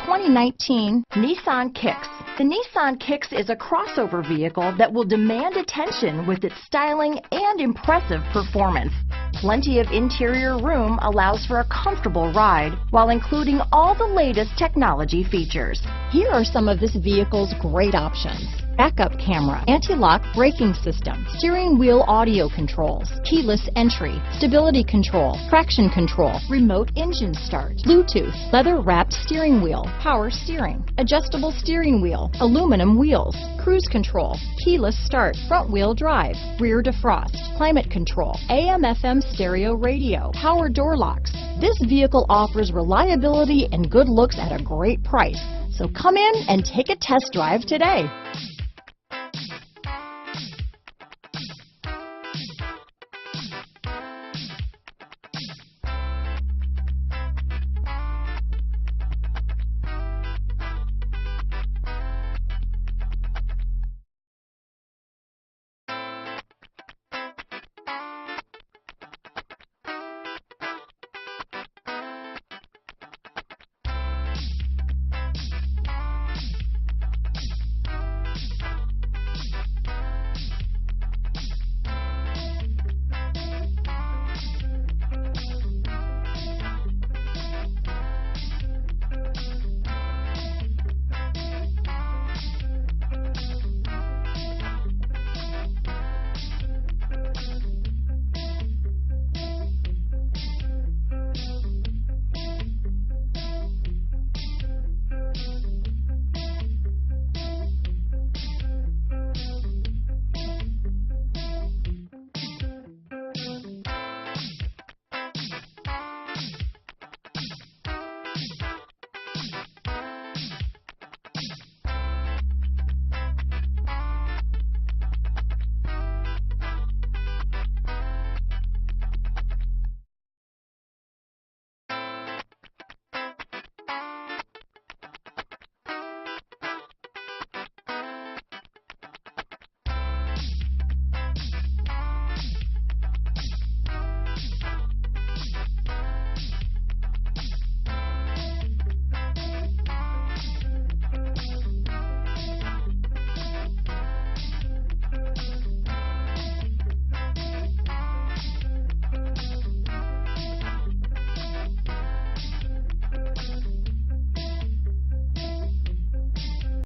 2019 Nissan Kicks. The Nissan Kicks is a crossover vehicle that will demand attention with its styling and impressive performance. Plenty of interior room allows for a comfortable ride while including all the latest technology features. Here are some of this vehicle's great options: backup camera, anti-lock braking system, steering wheel audio controls, keyless entry, stability control, traction control, remote engine start, Bluetooth, leather-wrapped steering wheel, power steering, adjustable steering wheel, aluminum wheels, cruise control, keyless start, front-wheel drive, rear defrost, climate control, AM/FM stereo radio, power door locks. This vehicle offers reliability and good looks at a great price. So come in and take a test drive today.